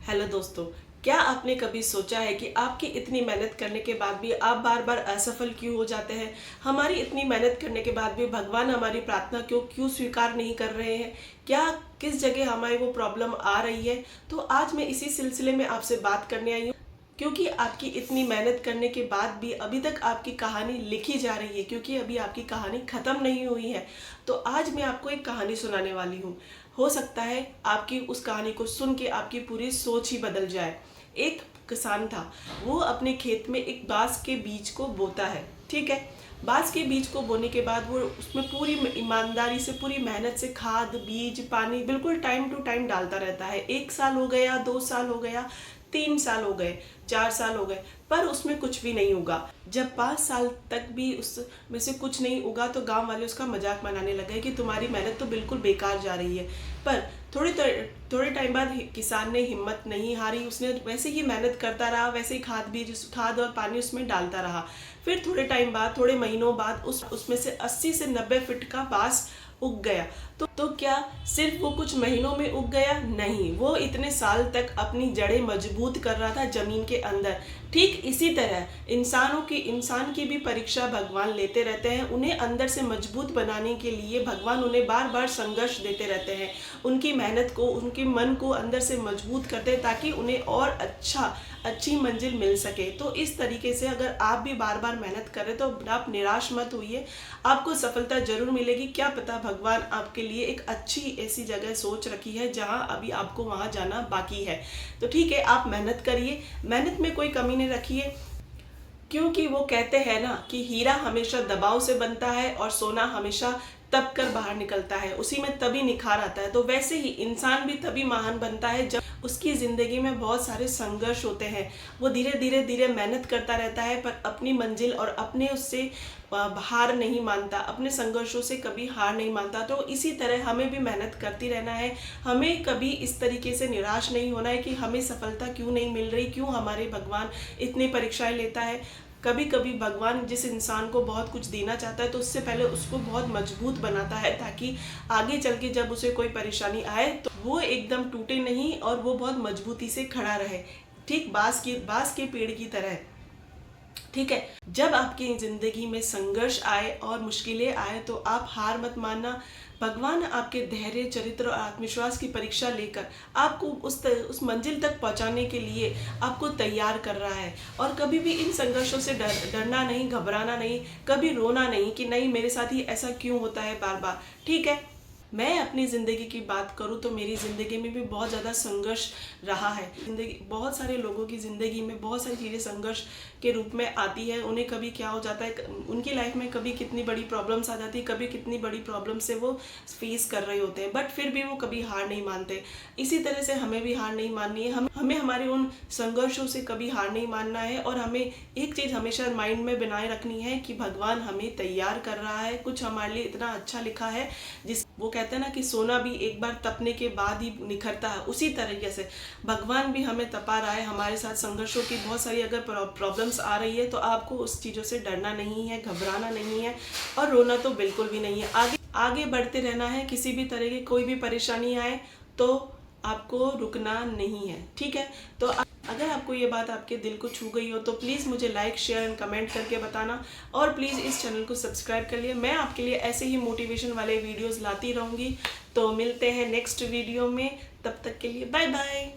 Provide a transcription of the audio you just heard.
Hello दोस्तों, क्या आपने कभी सोचा है कि आपकी इतनी मेहनत करने के बाद भी आप बार बार असफल क्यों हो जाते हैं? हमारी इतनी मेहनत करने के बाद भी भगवान हमारी प्रार्थना क्यों क्यों स्वीकार नहीं कर रहे हैं? क्या किस जगह हमारी वो प्रॉब्लम आ रही है? तो आज मैं इसी सिलसिले में आपसे बात करने आई हूँ, क्योंकि आपकी इतनी मेहनत करने के बाद भी अभी तक आपकी कहानी लिखी जा रही है, क्योंकि अभी आपकी कहानी खत्म नहीं हुई है। तो आज मैं आपको एक कहानी सुनाने वाली हूँ। हो सकता है आपकी उस कहानी को सुन के आपकी पूरी सोच ही बदल जाए। एक किसान था, वो अपने खेत में एक बांस के बीज को बोता है। ठीक है, बांस के बीज को बोने के बाद वो उसमें पूरी ईमानदारी से, पूरी मेहनत से खाद, बीज, पानी बिल्कुल टाइम टू टाइम डालता रहता है। 1 साल हो गया, 2 साल हो गया, 3 साल हो गए, 4 साल हो गए, पर उसमें कुछ भी नहीं उगा। जब 5 साल तक भी उसमें से कुछ नहीं उगा तो गांव वाले उसका मजाक बनाने लगे कि तुम्हारी मेहनत तो बिल्कुल बेकार जा रही है। पर थोड़े टाइम बाद किसान ने हिम्मत नहीं हारी, उसने वैसे ही मेहनत करता रहा, वैसे ही खाद और पानी उसमें डालता रहा। फिर थोड़े टाइम बाद, थोड़े महीनों बाद उसमें से 80 से 90 फीट का बांस उग गया। तो क्या सिर्फ वो कुछ महीनों में उग गया? नहीं, वो इतने साल तक अपनी जड़ें मजबूत कर रहा था जमीन के अंदर। ठीक इसी तरह इंसान की भी परीक्षा भगवान लेते रहते हैं। उन्हें अंदर से मजबूत बनाने के लिए भगवान उन्हें बार बार संघर्ष देते रहते हैं। उनकी मेहनत को, उनके मन को अंदर से मजबूत करते हैं, ताकि उन्हें और अच्छी मंजिल मिल सके। तो इस तरीके से अगर आप भी बार बार मेहनत करें तो आप निराश मत होइए, आपको सफलता जरूर मिलेगी। क्या पता भगवान आपके लिए एक अच्छी ऐसी जगह सोच रखी है जहां अभी आपको वहां जाना बाकी है। तो ठीक है, आप मेहनत करिए, मेहनत में कोई कमी नहीं रखिए, क्योंकि वो कहते हैं ना कि हीरा हमेशा दबाव से बनता है और सोना हमेशा तप कर बाहर निकलता है, उसी में तभी निखार आता है। तो वैसे ही इंसान भी तभी महान बनता है जब उसकी जिंदगी में बहुत सारे संघर्ष होते हैं। वो धीरे मेहनत करता रहता है, पर अपनी मंजिल और अपने उससे हार नहीं मानता, अपने संघर्षों से कभी हार नहीं मानता। तो इसी तरह हमें भी मेहनत करती रहना है। हमें कभी इस तरीके से निराश नहीं होना है कि हमें सफलता क्यों नहीं मिल रही, क्यों हमारे भगवान इतनी परीक्षाएं लेता है। कभी कभी भगवान जिस इंसान को बहुत कुछ देना चाहता है तो उससे पहले उसको बहुत मजबूत बनाता है, ताकि आगे चल के जब उसे कोई परेशानी आए तो वो एकदम टूटे नहीं और वो बहुत मजबूती से खड़ा रहे, ठीक बांस के पेड़ की तरह। ठीक है, जब आपकी जिंदगी में संघर्ष आए और मुश्किलें आए तो आप हार मत मानना। भगवान आपके धैर्य, चरित्र और आत्मविश्वास की परीक्षा लेकर आपको उस मंजिल तक पहुंचाने के लिए आपको तैयार कर रहा है। और कभी भी इन संघर्षों से डरना नहीं, घबराना नहीं, कभी रोना नहीं कि नहीं मेरे साथ ही ऐसा क्यों होता है बार बार। ठीक है, मैं अपनी ज़िंदगी की बात करूँ तो मेरी ज़िंदगी में भी बहुत ज़्यादा संघर्ष रहा है। जिंदगी, बहुत सारे लोगों की ज़िंदगी में बहुत सारी चीज़ें संघर्ष के रूप में आती है। उन्हें कभी क्या हो जाता है, उनकी लाइफ में कभी कितनी बड़ी प्रॉब्लम्स आ जाती है, कभी कितनी बड़ी प्रॉब्लम से वो फेस कर रहे होते हैं, बट फिर भी वो कभी हार नहीं मानते। इसी तरह से हमें भी हार नहीं माननी है। हमें हमारे उन संघर्षों से कभी हार नहीं मानना है। और हमें एक चीज़ हमेशा माइंड में बनाए रखनी है कि भगवान हमें तैयार कर रहा है, कुछ हमारे लिए इतना अच्छा लिखा है। जिस वो कहते हैं ना कि सोना भी एक बार तपने के बाद ही निखरता है, उसी तरीके से भगवान भी हमें तपा रहा है। हमारे साथ संघर्षों की बहुत सारी अगर प्रॉब्लम्स आ रही है तो आपको उस चीज़ों से डरना नहीं है, घबराना नहीं है और रोना तो बिल्कुल भी नहीं है। आगे बढ़ते रहना है। किसी भी तरह की कोई भी परेशानी आए तो आपको रुकना नहीं है। ठीक है, तो अगर आपको ये बात आपके दिल को छू गई हो तो प्लीज़ मुझे लाइक, शेयर एंड कमेंट करके बताना। और प्लीज़ इस चैनल को सब्सक्राइब कर लिए। मैं आपके लिए ऐसे ही मोटिवेशन वाले वीडियोस लाती रहूँगी। तो मिलते हैं नेक्स्ट वीडियो में, तब तक के लिए बाय बाय।